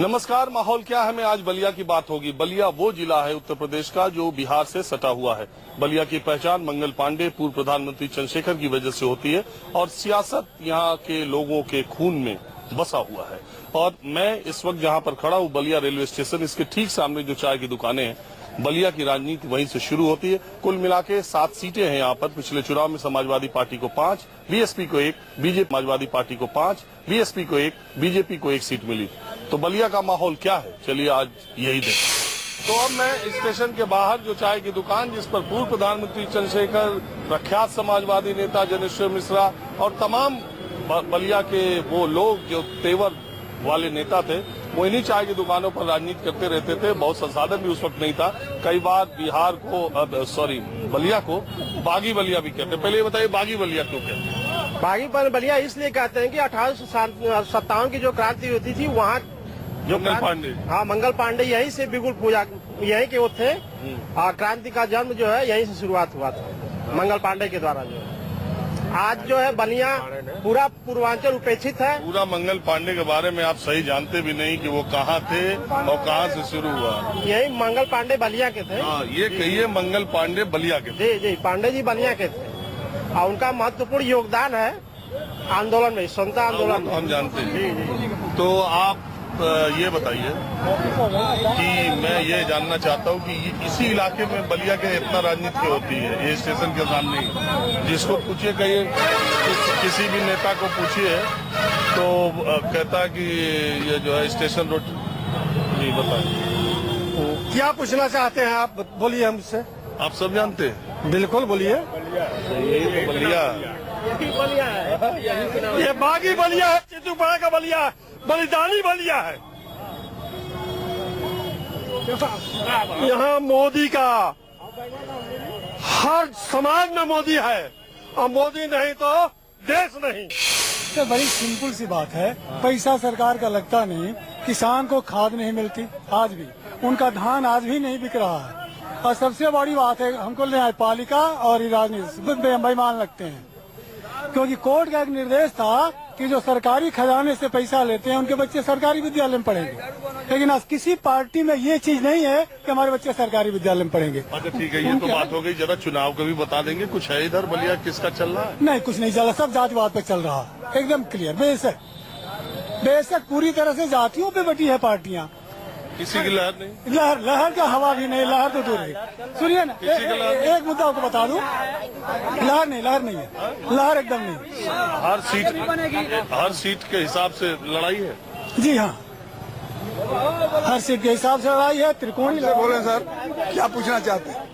नमस्कार। माहौल क्या है में आज बलिया की बात होगी। बलिया वो जिला है उत्तर प्रदेश का जो बिहार से सटा हुआ है। बलिया की पहचान मंगल पांडे पूर्व प्रधानमंत्री चंद्रशेखर की वजह से होती है और सियासत यहाँ के लोगों के खून में बसा हुआ है। और मैं इस वक्त जहाँ पर खड़ा हूँ बलिया रेलवे स्टेशन, इसके ठीक सामने जो चाय की दुकानें हैं, बलिया की राजनीति वहीं से शुरू होती है। कुल मिला के 7 सीटें हैं यहाँ पर। पिछले चुनाव में समाजवादी पार्टी को 5, बीएसपी को 1, बीजेपी समाजवादी पार्टी को 5, बीएसपी को 1, बीजेपी को 1 सीट मिली। तो बलिया का माहौल क्या है, चलिए आज यही देखें। तो अब मैं स्टेशन के बाहर जो चाय की दुकान, जिस पर पूर्व प्रधानमंत्री चंद्रशेखर, प्रख्यात समाजवादी नेता जनेश्वर मिश्रा और तमाम बलिया के वो लोग जो तेवर वाले नेता थे, वो इन्हीं चाय की दुकानों पर राजनीति करते रहते थे। बहुत संसाधन भी उस वक्त नहीं था। कई बार बिहार को बलिया को बागी बलिया भी कहते। पहले ये बताइए बागी बलिया क्यों कहते? बागी बलिया इसलिए कहते हैं कि 1857 की जो क्रांति होती थी, वहाँ जो मंगल पांडे, हाँ मंगल पांडे यहीं से बिल्कुल पूजा यहीं के वो थे। क्रांति का जन्म जो है यहीं से शुरुआत हुआ था मंगल पांडे के द्वारा। जो आज जो है बलिया पूरा पूर्वांचल उपेक्षित है। पूरा मंगल पांडे के बारे में आप सही जानते भी नहीं कि वो कहाँ थे और कहाँ से शुरू हुआ। यही मंगल पांडे बलिया के थे। ये कहिए मंगल पांडे बलिया के थे। जी पांडे जी बलिया के थे और उनका महत्वपूर्ण योगदान है आंदोलन में, स्वतंत्रता आंदोलन। हम जानते हैं। तो आप ये बताइए कि मैं ये जानना चाहता हूँ कि इसी इलाके में बलिया के इतना राजनीति होती है, ये स्टेशन के सामने ही। जिसको पूछिए, कहिए किसी भी नेता को पूछिए तो कहता कि ये जो है स्टेशन रोड। जी बताइए, क्या पूछना चाहते हैं आप, बोलिए हमसे। आप सब जानते हैं? बिल्कुल बोलिए। यही तो बलिया है, ये बागी बलिया है, चित्तूपाड़ा का बलिया है, बलिदानी बलिया है। यहाँ मोदी का हर समाज में मोदी है और मोदी नहीं तो देश नहीं। तो बड़ी सिंपल सी बात है, पैसा सरकार का लगता नहीं, किसान को खाद नहीं मिलती, आज भी उनका धान आज भी नहीं बिक रहा है। और सबसे बड़ी बात है, हमको न्यायपालिका और राजनीति बेईमान लगते हैं, क्योंकि कोर्ट का एक निर्देश था कि जो सरकारी खजाने से पैसा लेते हैं उनके बच्चे सरकारी विद्यालय में पढ़ेंगे, लेकिन आज किसी पार्टी में ये चीज नहीं है कि हमारे बच्चे सरकारी विद्यालय में पढ़ेंगे। अच्छा ठीक है, ये तो बात हो गई। जरा चुनाव का भी बता देंगे, कुछ है इधर बलिया किसका चल रहा है? नहीं, कुछ नहीं चल रहा, सब जातिवाद पे चल रहा है, एकदम क्लियर। बेशक पूरी तरह से जातियों पे बटी है पार्टियां, किसी की लहर नहीं। लहर का हवा भी नहीं, लहर तो दूर है। सुनिए ना, एक मुद्दा आपको बता दूं, लहर नहीं है, लहर एकदम नहीं। हर सीट के हिसाब से लड़ाई है। जी हाँ, हर सीट के हिसाब से लड़ाई है। त्रिकोणी बोले सर, क्या पूछना चाहते हैं?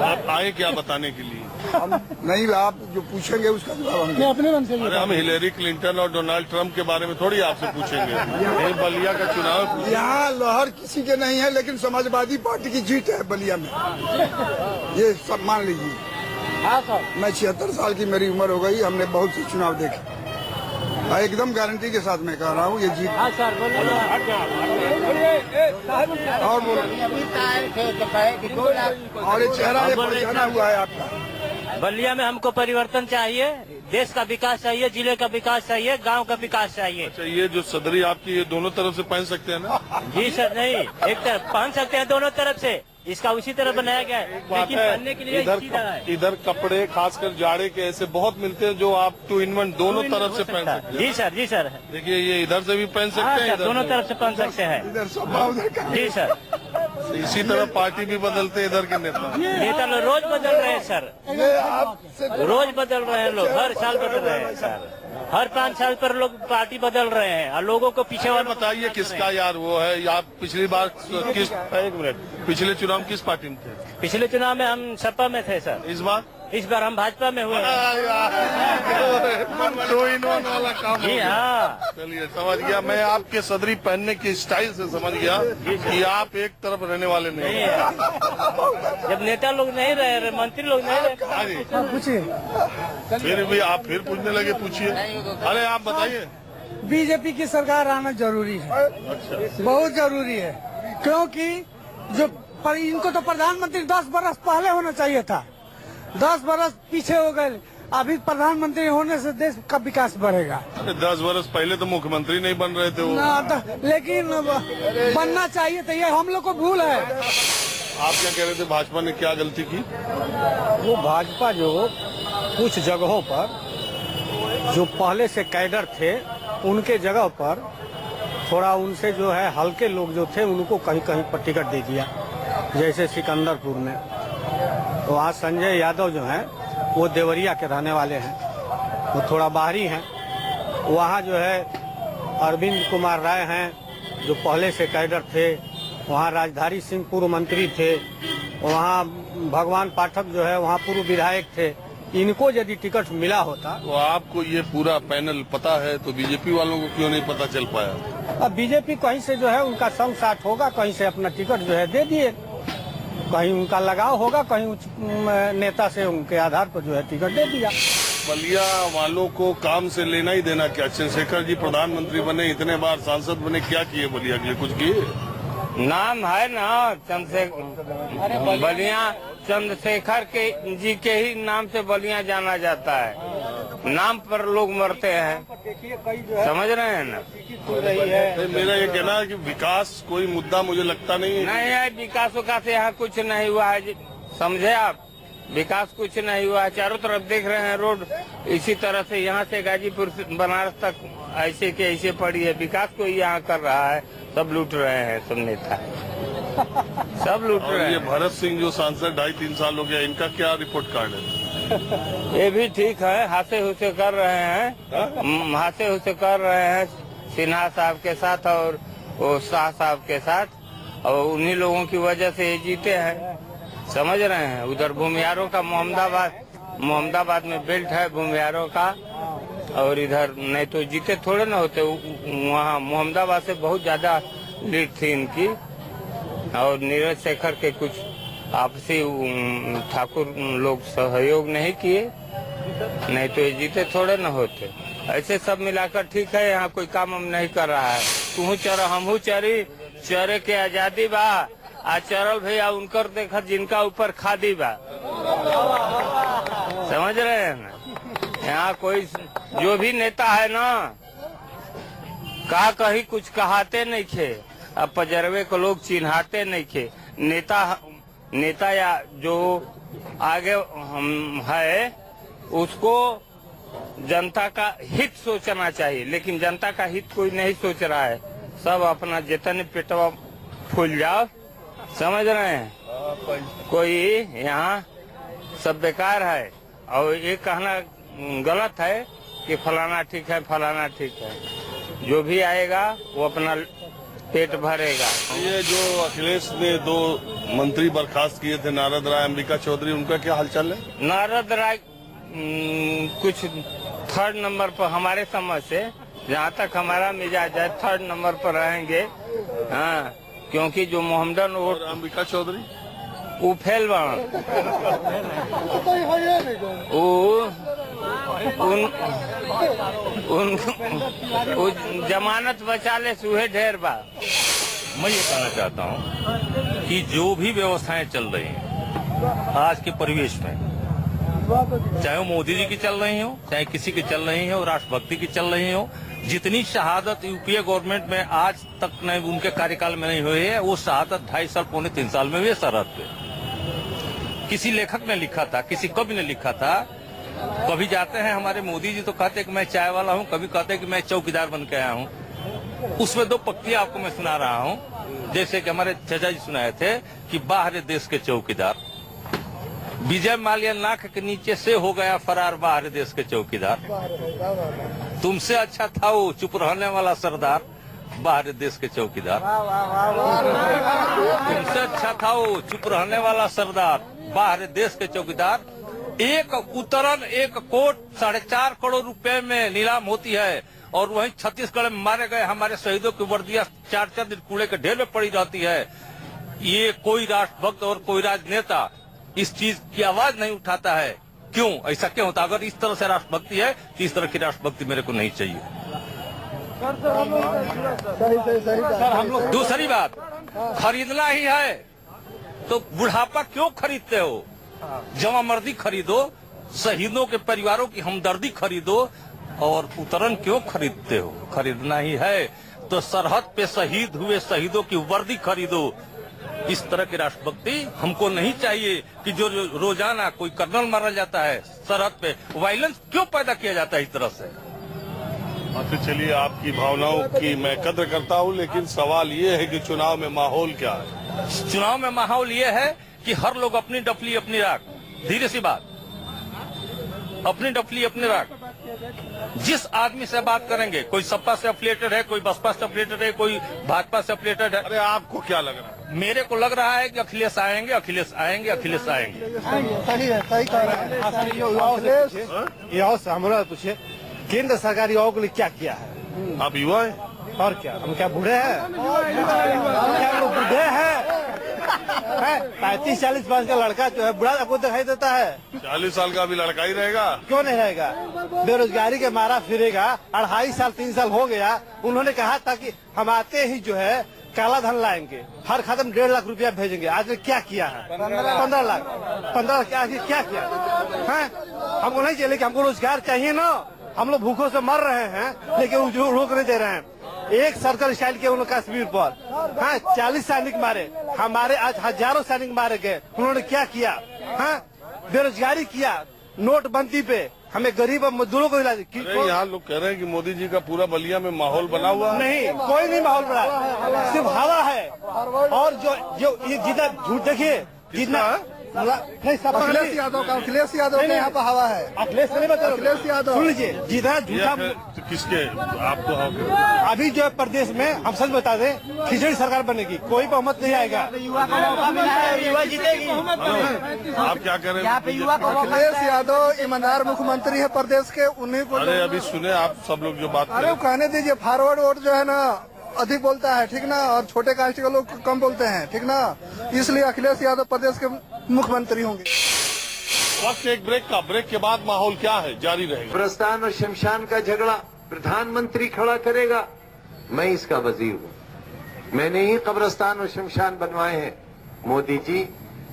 आप आए क्या बताने के लिए? नहीं, आप जो पूछेंगे उसका जवाब हम मैं अपने मन से। अरे हम हिलेरी क्लिंटन और डोनाल्ड ट्रंप के बारे में थोड़ी आपसे पूछेंगे। ये बलिया का चुनाव, यहाँ लहर किसी के नहीं है, लेकिन समाजवादी पार्टी की जीत है बलिया में, ये सब मान लीजिए। मैं 76 साल की मेरी उम्र हो गई, हमने बहुत से चुनाव देखे, एकदम गारंटी के साथ मैं कह रहा हूँ ये जीत। और बोलो, और ये चेहरा ये पहचाना हुआ है आपका। बलिया में हमको परिवर्तन चाहिए, देश का विकास चाहिए, जिले का विकास चाहिए, गांव का विकास चाहिए। अच्छा, ये जो सदरी आपकी, ये दोनों तरफ से पहन सकते हैं ना? जी सर, नहीं एक तरफ पहन सकते हैं, दोनों तरफ से इसका उसी तरह बनाया गया है, लेकिन पहनने के लिए इधर कपड़े खासकर जाड़े के ऐसे बहुत मिलते हैं जो आप 2 in 1 दोनों तरफ से पहन सकते हैं। जी सर। देखिए ये इधर से भी पहन सकते हैं, दोनों तरफ से पहन सकते हैं। जी सर, इसी तरह पार्टी भी बदलते हैं इधर के नेता लोग रोज बदल रहे हैं सर, रोज बदल रहे हैं लोग, हर साल बदल रहे हैं सर, हर 5 साल पर लोग पार्टी बदल रहे हैं और लोगों को पीछे वाले। बताइए किसका यार वो है? आप पिछली बार किस, एक मिनट, पिछले चुनाव किस पार्टी में थे? पिछले चुनाव में हम सपा में थे सर। इस बार हम भाजपा में हुए। 2 in 1 वाला काम। जी हाँ, चलिए समझ गया मैं, आपके सदरी पहनने की स्टाइल से समझ गया कि आप एक तरफ रहने वाले नहीं है। जब नेता लोग नहीं रहे, मंत्री लोग नहीं रहे, पूछिए। फिर भी आप फिर पूछने लगे, पूछिए। अरे आप बताइए। बीजेपी की सरकार आना जरूरी है। अच्छा, बहुत जरूरी है, क्योंकि इनको तो प्रधानमंत्री 10 बरस पहले होना चाहिए था, 10 बरस पीछे हो गए। अभी प्रधानमंत्री होने से देश का विकास बढ़ेगा। 10 वर्ष पहले तो मुख्यमंत्री नहीं बन रहे थे वो। लेकिन बनना चाहिए तो ये हम लोग को भूल है। आप क्या कह रहे थे, भाजपा ने क्या गलती की? वो भाजपा जो कुछ जगहों पर जो पहले से कैडर थे उनके जगह पर थोड़ा उनसे जो है हल्के लोग जो थे उनको कहीं कहीं पर टिकट दे दिया। जैसे सिकंदरपुर में वहाँ संजय यादव जो हैं वो देवरिया के रहने वाले हैं, वो थोड़ा बाहरी हैं। वहाँ जो है अरविंद कुमार राय हैं जो पहले से कैडर थे। वहाँ राजधारी सिंह पूर्व मंत्री थे। वहाँ भगवान पाठक जो है वहाँ पूर्व विधायक थे। इनको यदि टिकट मिला होता तो आपको ये पूरा पैनल पता है तो बीजेपी वालों को क्यों नहीं पता चल पाया? अब बीजेपी कहीं से जो है उनका संग साथ होगा, कहीं से अपना टिकट जो है दे दिए, कहीं उनका लगाव होगा, कहीं उच्च नेता से उनके आधार पर जो है टिकट दे दिया। बलिया वालों को काम से लेना ही देना क्या? चंद्रशेखर जी प्रधानमंत्री बने, इतने बार सांसद बने, क्या किए बलिया के लिए? कुछ किए? नाम है ना चंद्रशेखर, बलिया चंद्रशेखर के जी के ही नाम से बलिया जाना जाता है। नाम पर लोग मरते हैं, समझ रहे हैं ना? मेरा ये कहना है कि विकास कोई मुद्दा मुझे लगता नहीं है। विकास विकास यहाँ कुछ नहीं हुआ है, समझे आप? विकास कुछ नहीं हुआ है। चारों तरफ देख रहे हैं रोड इसी तरह से यहाँ से गाजीपुर से बनारस तक ऐसे के ऐसे पड़ी है। विकास कोई यहाँ कर रहा है? सब लूट रहे हैं, सब नेता सब लूट रहे हैं। ये भरत सिंह जो सांसद 2.5-3 साल हो गया, इनका क्या रिपोर्ट कार्ड है? ये भी ठीक है, हाथे हुसे कर रहे हैं, हाथे हुसे कर रहे हैं सिन्हा साहब के साथ और वो शाह साहब के साथ, और उन्हीं लोगों की वजह से ये जीते हैं, समझ रहे हैं? उधर भूमियारों का मोहम्मदाबाद में बेल्ट है भूमियारों का, और इधर नहीं तो जीते थोड़े ना होते। वहाँ मोहम्मदाबाद से बहुत ज्यादा लीड थी इनकी, और नीरज शेखर के कुछ आपसी ठाकुर लोग सहयोग नहीं किए, नहीं तो ये जीते थोड़े न होते। ऐसे सब मिलाकर ठीक है, यहाँ कोई काम हम नहीं कर रहा है। तू चर हमहू चरी, चरे के आजादी बा, आ चरल भैया उनकर देखा जिनका ऊपर खादी बा, समझ रहे हैं ना? यहाँ कोई जो भी नेता है ना, कहीं कुछ कहाते नहीं थे, अब पजरवे को लोग चिन्हाते नहीं थे। नेता या जो आगे हम है उसको जनता का हित सोचना चाहिए, लेकिन जनता का हित कोई नहीं सोच रहा है। सब अपना जितने पेटवा फूल जाओ, समझ रहे हैं? कोई यहाँ सब बेकार है, और ये कहना गलत है कि फलाना ठीक है, फलाना ठीक है। जो भी आएगा वो अपना पेट भरेगा। ये जो अखिलेश ने 2 मंत्री बर्खास्त किए थे, नारद राय, अंबिका चौधरी, उनका क्या हालचाल है? नारद राय कुछ 3rd नंबर पर हमारे समझ से, जहाँ तक हमारा मिजाज है, 3rd नंबर पर रहेंगे। हाँ, क्योंकि जो मोहम्मदन और अंबिका चौधरी वो फेल बना, जमानत बचा ले सुहे ढेर बा। मैं ये कहना चाहता हूँ कि जो भी व्यवस्थाएं चल रही हैं आज के परिवेश में, चाहे वो मोदी जी की चल रही हो, चाहे किसी की चल रही हो, राष्ट्रभक्ति की चल रही हो, जितनी शहादत यूपीए गवर्नमेंट में आज तक नहीं उनके कार्यकाल में नहीं हुई है, वो शहादत 2.5 साल 3 साल में हुई है सरहद पे। किसी लेखक ने लिखा था, किसी कवि ने लिखा था, कभी जाते हैं हमारे मोदी जी तो कहते कि मैं चाय वाला हूँ, कभी कहते कि मैं चौकीदार बन के आया हूँ। उसमें 2 पंक्तियां आपको मैं सुना रहा हूँ, जैसे कि हमारे चाचा जी सुनाए थे कि बाहर देश के चौकीदार, विजय माल्या नाक के नीचे से हो गया फरार बाहर देश के चौकीदार, तुमसे अच्छा था वो चुप रहने वाला सरदार बाहर देश के चौकीदार, तुमसे अच्छा था वो चुप रहने वाला सरदार बाहर देश के चौकीदार। एक उतरन 1 कोट 4.5 करोड़ रुपए में नीलाम होती है, और वहीं छत्तीसगढ़ में मारे गए हमारे शहीदों की वर्दियां 4 दिन कूड़े के ढेर में पड़ी रहती है। ये कोई राष्ट्रभक्त और कोई राजनेता इस चीज की आवाज नहीं उठाता है। क्यों ऐसा क्यों होता? अगर इस तरह से राष्ट्रभक्ति है तो इस तरह की राष्ट्रभक्ति मेरे को नहीं चाहिए। दूसरी बात, खरीदना ही है तो बुढ़ापा क्यों खरीदते हो? जवामर्दी खरीदो, शहीदों के परिवारों की हमदर्दी खरीदो और उतरन क्यों खरीदते हो? खरीदना ही है तो सरहद पे शहीद हुए शहीदों की वर्दी खरीदो। इस तरह की राष्ट्रभक्ति हमको नहीं चाहिए कि जो रोजाना कोई कर्नल मारा जाता है सरहद पे, वायलेंस क्यों पैदा किया जाता है इस तरह से? तो चलिए, आपकी भावनाओं की मैं कद्र करता हूं, लेकिन सवाल ये है कि चुनाव में माहौल क्या है? चुनाव में माहौल ये है कि हर लोग अपनी डफली अपनी राख, धीरे सी बात, अपनी डफली अपनी राख। जिस आदमी से बात करेंगे, कोई सपा से अफिलिएटेड है, कोई बसपा से अफिलिएटेड है, कोई भाजपा से अफिलिएटेड है। अरे आपको क्या लग रहा है? मेरे को लग रहा है कि अखिलेश आएंगे, अखिलेश आएंगे, अखिलेश आएंगे। सही है, सही कह रहे हैं। युवाओं से हमारा पूछिए, केंद्र सरकार युवाओं के लिए क्या किया है? आप युवा है और क्या, हम क्या बूढ़े हैं? क्या हम लोग बूढ़े हैं? 35-40 वर्ष का लड़का जो है बुढ़ा आपको दिखाई देता है? 40 साल का अभी लड़का ही रहेगा? क्यों नहीं रहेगा? बेरोजगारी के मारा फिरेगा। 2.5 साल 3 साल हो गया। उन्होंने कहा था कि हम आते ही जो है काला धन लाएंगे, हर खत्म 1.5 लाख रुपया भेजेंगे। आज क्या किया है? 15 लाख 15 क्या किया है? हमको नहीं चाहिए, लेकिन हमको रोजगार चाहिए ना। हम लोग भूखों से मर रहे हैं, लेकिन जो रोक नहीं दे रहे हैं। एक सर्कल स्टाइल किया उन्होंने कश्मीर पर, 40 सैनिक मारे, हमारे आज हजारों सैनिक मारे गए। उन्होंने क्या किया? बेरोजगारी किया, नोटबंदी पे हमें गरीब और मजदूरों को हिला दी। यहाँ लोग कह रहे हैं कि मोदी जी का पूरा बलिया में माहौल बना हुआ है। नहीं, कोई नहीं माहौल बना, सिर्फ हवा है। और जो ये जितना झूठ देखिए, जितना नहीं, अखिलेश यादव का यहाँ पर हवा है। अखिलेश नहीं बता, अखिलेश यादव सुन लीजिए, जितना झूठा किसके आपको? अभी जो है प्रदेश में, हम सच बता दें, खिचड़ी सरकार बनेगी, कोई बहुमत नहीं आएगा। युवा जीतेगी। आप क्या कह रहे हैं? अखिलेश यादव ईमानदार मुख्यमंत्री है प्रदेश के, उन्हीं को। अरे अभी सुने आप सब लोग जो बात अरे कहने दीजिए, फॉरवर्ड वोट जो है ना अधिक बोलता है, ठीक ना, और छोटे कास्ट के लोग कम बोलते हैं, ठीक ना, इसलिए अखिलेश यादव प्रदेश के मुख्यमंत्री होंगे। वक्त एक ब्रेक के बाद माहौल क्या है जारी रहेगा। कब्रिस्तान और शमशान का झगड़ा प्रधानमंत्री खड़ा करेगा। मैं इसका वजीर हूँ, मैंने ही कब्रिस्तान और शमशान बनवाए हैं। मोदी जी,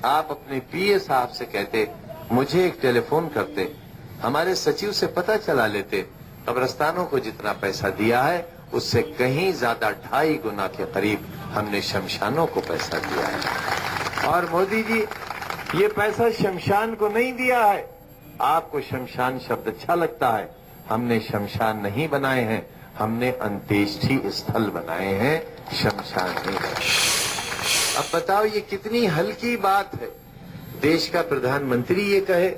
आप अपने पीए साहब से कहते, मुझे एक टेलीफोन करते, हमारे सचिव से पता चला लेते, कब्रिस्तानों को जितना पैसा दिया है उससे कहीं ज्यादा 2.5 गुना के करीब हमने शमशानों को पैसा दिया है। और मोदी जी, ये पैसा शमशान को नहीं दिया है। आपको शमशान शब्द अच्छा लगता है, हमने शमशान नहीं बनाए हैं, हमने अंत्येष्टि स्थल बनाए हैं, शमशान नहीं बनाए। अब बताओ ये कितनी हल्की बात है। देश का प्रधानमंत्री ये कहे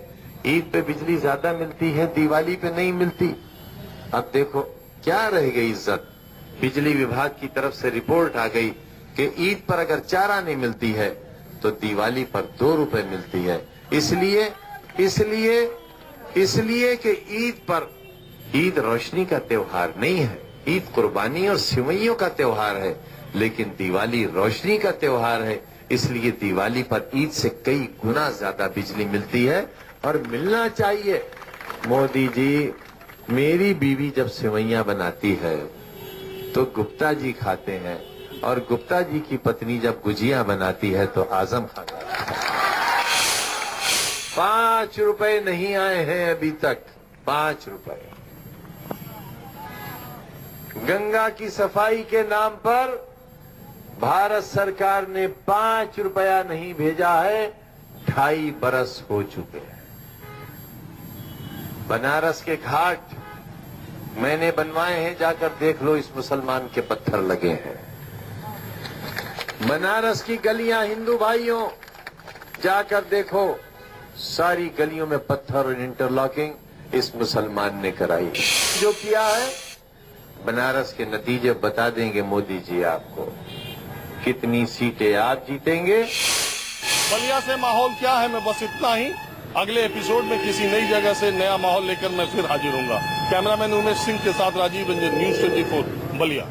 ईद पे बिजली ज्यादा मिलती है, दिवाली पे नहीं मिलती। अब देखो क्या रह गई इज्जत। बिजली विभाग की तरफ से रिपोर्ट आ गई कि ईद पर अगर चारा नहीं मिलती है तो दिवाली पर 2 रुपए मिलती है। इसलिए कि ईद रोशनी का त्योहार नहीं है, ईद कुर्बानी और सिवैयों का त्योहार है, लेकिन दिवाली रोशनी का त्योहार है। इसलिए दिवाली पर ईद से कई गुना ज्यादा बिजली मिलती है और मिलना चाहिए। मोदी जी, मेरी बीवी जब सिवैयां बनाती है तो गुप्ता जी खाते हैं, और गुप्ता जी की पत्नी जब गुजिया बनाती है तो आजम खान खाते हैं। 5 रुपए नहीं आए हैं अभी तक, 5 रुपए। गंगा की सफाई के नाम पर भारत सरकार ने 5 रुपया नहीं भेजा है, 2.5 बरस हो चुके हैं। बनारस के घाट मैंने बनवाए हैं, जाकर देख लो, इस मुसलमान के पत्थर लगे हैं। बनारस की गलियां हिंदू भाइयों जाकर देखो, सारी गलियों में पत्थर और इंटरलॉकिंग इस मुसलमान ने कराई। जो किया है, बनारस के नतीजे बता देंगे मोदी जी आपको, कितनी सीटें आप जीतेंगे। बलिया से माहौल क्या है, मैं बस इतना ही। अगले एपिसोड में किसी नई जगह से नया माहौल लेकर मैं फिर हाजिर होऊंगा। कैमरामैन उमेश सिंह के साथ राजीव रंजन, न्यूज 24 बलिया।